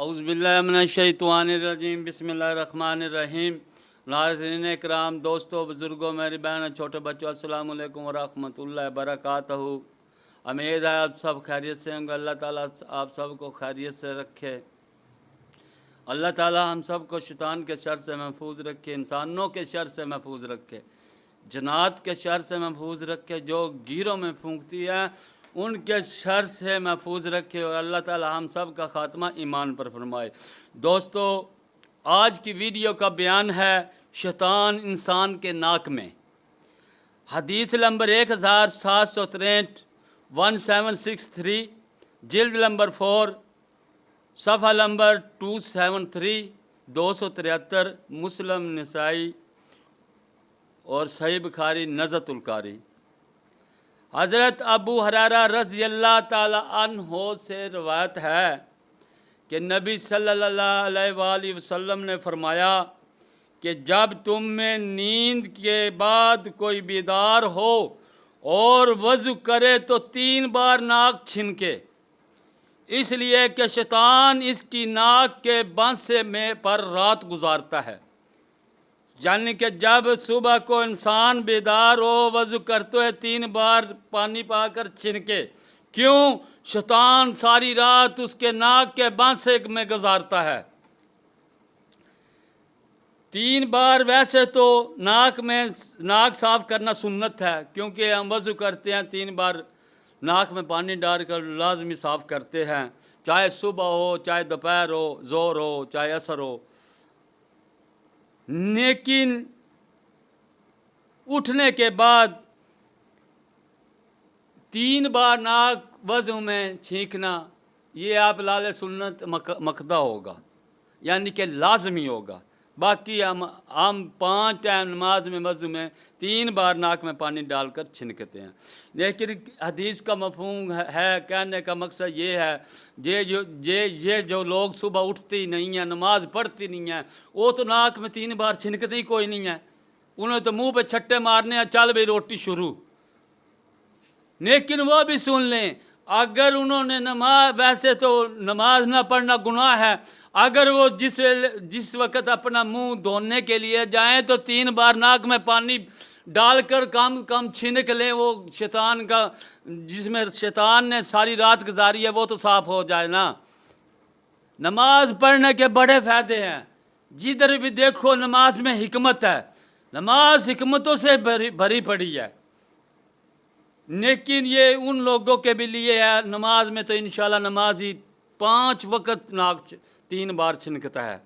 औज़ुबिल्लाहिमिनश्शैतानिर्रजीम बिस्मिल्लाहिर्रहमानिर्रहीम। नाज़रीन इकराम, दोस्तों, बुज़ुर्गों, मेरी बहन, छोटे बच्चों, अस्सलामु अलैकुम वरहमतुल्लाहि वबरकातहू। उम्मीद है आप सब खैरियत से होंगे। अल्लाह ताला आप सबको खैरियत से रखे। अल्लाह ताला हम सब को शैतान के शर से महफूज रखे, इंसानों के शर से महफूज रखे, जन्नात के शर से महफूज रखे, जो गिरों में फूंकती है उनके शर से महफूज रखे, और अल्लाह ताला हम सब का ख़ात्मा ईमान पर फरमाए। दोस्तों, आज की वीडियो का बयान है शैतान इंसान के नाक में। हदीस नंबर 1763 1763, जिल्द नंबर 4, सफ़ा नंबर 273 273, मुस्लिम, नसाई और सही बुखारी, नज़्तुल कारी। हज़रत अबू हुरैरा रज़ियल्लाहु ताला अन्हो से रवायत है कि नबी सल्लल्लाहु अलैहि वसल्लम ने फरमाया कि जब तुम में नींद के बाद कोई बेदार हो और वज़ू करे तो 3 बार नाक छिनके, इसलिए कि शैतान इसकी नाक के बांसे में पर रात गुजारता है। यानी कि जब सुबह को इंसान बेदार हो, वज़ू करते हुए 3 बार पानी पाकर छिनके, क्यों? शैतान सारी रात उसके नाक के बांसे में गुजारता है। 3 बार वैसे तो नाक साफ़ करना सुन्नत है, क्योंकि हम वज़ू करते हैं 3 बार नाक में पानी डालकर लाजमी साफ़ करते हैं, चाहे सुबह हो, चाहे दोपहर हो, ज़ोहर हो, चाहे असर हो। लेकिन उठने के बाद 3 बार नाक वज़ू में छींकना, ये आप लाल सुन्नत मकदा होगा, यानी कि लाजमी होगा। बाकी हम 5 टाइम नमाज में वज़ू में 3 बार नाक में पानी डालकर छिनकते हैं। लेकिन हदीस का मफ़हूम है, कहने का मकसद ये है, ये जो लोग सुबह उठते ही नहीं हैं, नमाज पढ़ती नहीं हैं, वो तो नाक में 3 बार छिनकते ही कोई नहीं है। उन्हें तो मुंह पे छट्टे मारने हैं, चल भाई रोटी शुरू। लेकिन वो भी सुन लें, अगर उन्होंने वैसे तो नमाज ना पढ़ना गुनाह है, अगर वो जिस वक़्त अपना मुंह धोने के लिए जाएं तो 3 बार नाक में पानी डालकर कम छिनक लें, वो शैतान का, जिसमें शैतान ने सारी रात गुजारी है, वो तो साफ़ हो जाए ना। नमाज पढ़ने के बड़े फ़ायदे हैं, जिधर भी देखो नमाज में हिकमत है, नमाज हिकमतों से भरी पड़ी है। लेकिन ये उन लोगों के भी लिए है, नमाज में तो इंशाल्लाह नमाजी 5 वक़्त नाक 3 बार छिनकता है।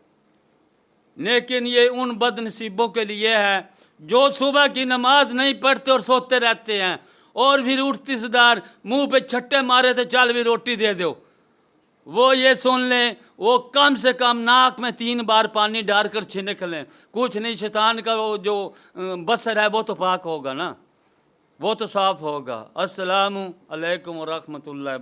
लेकिन ये उन बदनसीबों के लिए है जो सुबह की नमाज नहीं पढ़ते और सोते रहते हैं, और फिर उठती सदार मुंह पे छट्टे मारे थे, चल भी रोटी दे दो। वो ये सुन लें, वो कम से कम नाक में 3 बार पानी डालकर छिनक लें। कुछ नहीं, शैतान का वो जो बसर है वो तो पाक होगा ना, वो तो साफ़ होगा। अस्सलामु अलैकुम व रहमतुल्लाहि।